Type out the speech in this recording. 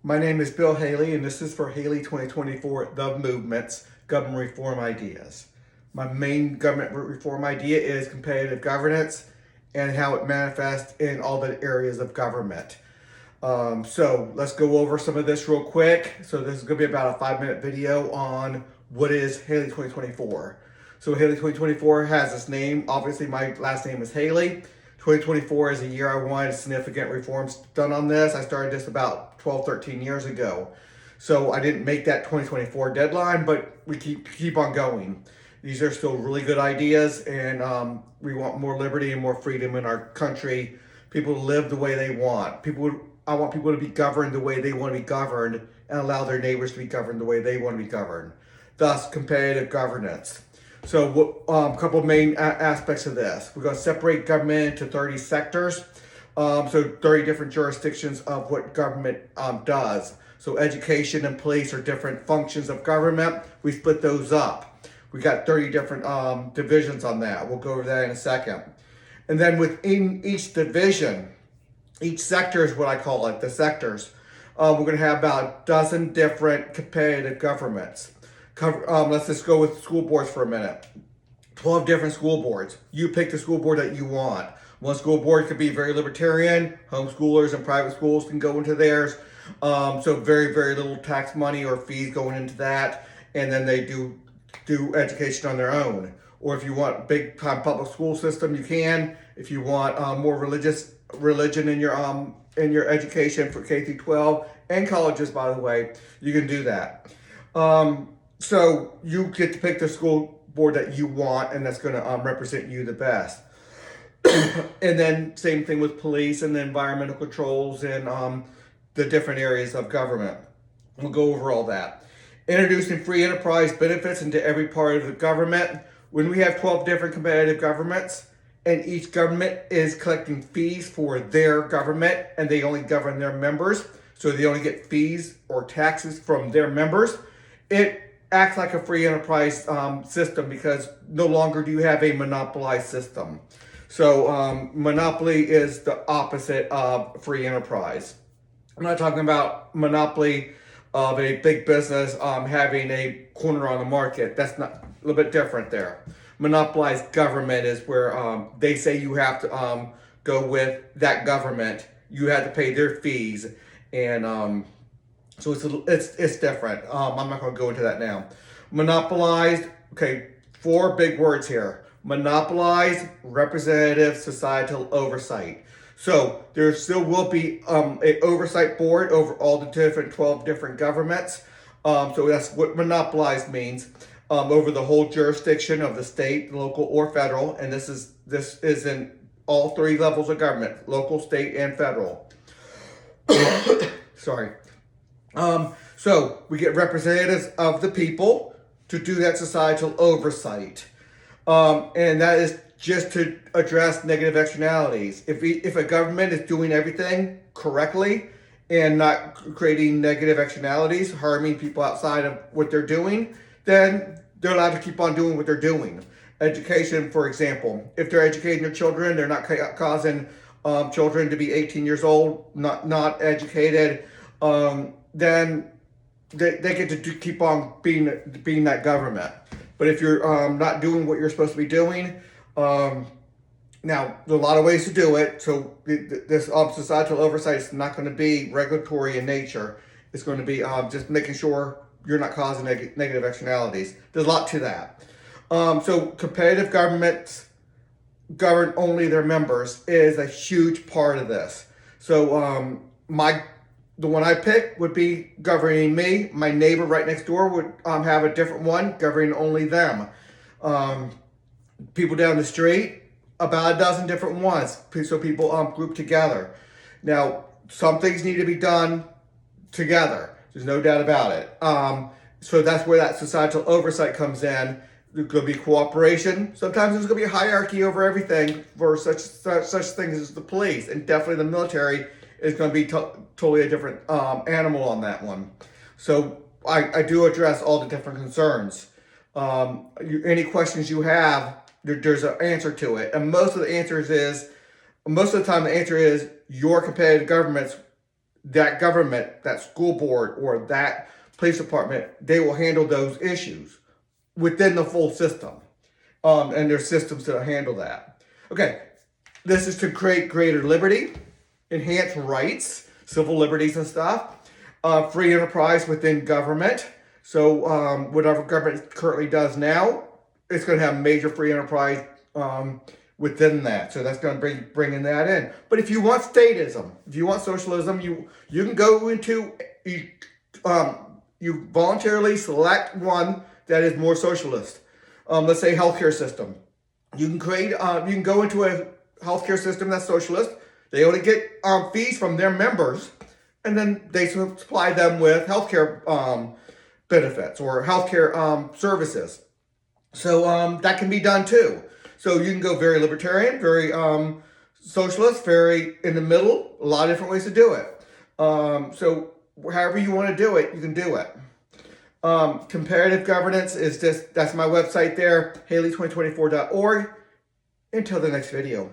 My name is Bill Haley, and this is for Haley 2024 The Movement's Government Reform Ideas. My main government reform idea is competitive governance and how it manifests in all the areas of government. So let's go over some of this real quick. So this is going to be about a 5-minute video on what is Haley 2024. So Haley 2024 has its name. Obviously, my last name is Haley. 2024 is a year I wanted significant reforms done on this. I started this about 12, 13 years ago. So I didn't make that 2024 deadline, but we keep on going. These are still really good ideas, and we want more liberty and more freedom in our country. People to live the way they want. I want people to be governed the way they want to be governed and allow their neighbors to be governed the way they want to be governed. Thus, competitive governance. So, a couple of main aspects of this. We're going to separate government into 30 sectors. So 30 different jurisdictions of what government does. So education and police are different functions of government. We split those up. We got 30 different divisions on that. We'll go over that in a second. And then within each division, each sector is what I call it, the sectors. We're going to have about a dozen different competitive governments. Let's just go with school boards for a minute. 12 different school boards. You pick the school board that you want. One school board could be very libertarian. Homeschoolers and private schools can go into theirs. So very, very little tax money or fees going into that. And then they do education on their own. Or if you want big time public school system, you can. If you want more religion in your education for K through 12 and colleges, by the way, you can do that. So you get to pick the school board that you want, and that's going to represent you the best. And then same thing with police and the environmental controls and the different areas of government. We'll go over all that. Introducing free enterprise benefits into every part of the government. When we have 12 different competitive governments, and each government is collecting fees for their government, and they only govern their members, so they only get fees or taxes from their members, it acts like a free enterprise system because no longer do you have a monopolized system. So monopoly is the opposite of free enterprise. I'm not talking about monopoly of a big business having a corner on the market. That's not a little bit different there. Monopolized government is where they say you have to go with that government. You have to pay their fees, and so it's different. I'm not going to go into that now. Monopolized. Okay, 4 big words here. Monopolized, representative, societal oversight. So there still will be a oversight board over all the 12 different governments. So that's what monopolized means. Over the whole jurisdiction of the state, local, or federal, and this is in all 3 levels of government: local, state, and federal. Sorry. So we get representatives of the people to do that societal oversight. And that is just to address negative externalities. If a government is doing everything correctly and not creating negative externalities, harming people outside of what they're doing, then they're allowed to keep on doing what they're doing. Education, for example, if they're educating their children, they're not causing children to be 18 years old, not educated, then they get to keep on being that government. But if you're not doing what you're supposed to be doing, now there are a lot of ways to do it. So this societal oversight is not going to be regulatory in nature. It's going to be just making sure you're not causing negative externalities. There's a lot to that. So competitive governments govern only their members is a huge part of this. So the one I picked would be governing me. My neighbor right next door would have a different one governing only them. People down the street, about a dozen different ones. So people group together. Now, some things need to be done together. There's no doubt about it. So that's where that societal oversight comes in. There's going to be cooperation. Sometimes there's going to be a hierarchy over everything for such things as the police, and definitely the military is going to be totally a different animal on that one. So I do address all the different concerns. Any questions you have, there's an answer to it, and most of the time the answer is your competitive governments that government, that school board, or that police department, they will handle those issues within the full system. And there's systems to handle that. Okay, this is to create greater liberty, enhance rights, civil liberties and stuff, free enterprise within government. So whatever government currently does now, it's going to have major free enterprise within that. So that's going to bring that in. But if you want statism, if you want socialism, you can go into you voluntarily select one that is more socialist. Let's say healthcare system. You can go into a healthcare system that's socialist. They only get fees from their members, and then they supply them with healthcare benefits or healthcare services. So that can be done too. So you can go very libertarian, very socialist, very in the middle. A lot of different ways to do it. So however you want to do it, you can do it. Comparative governance is that's my website there, Haley2024.org. Until the next video.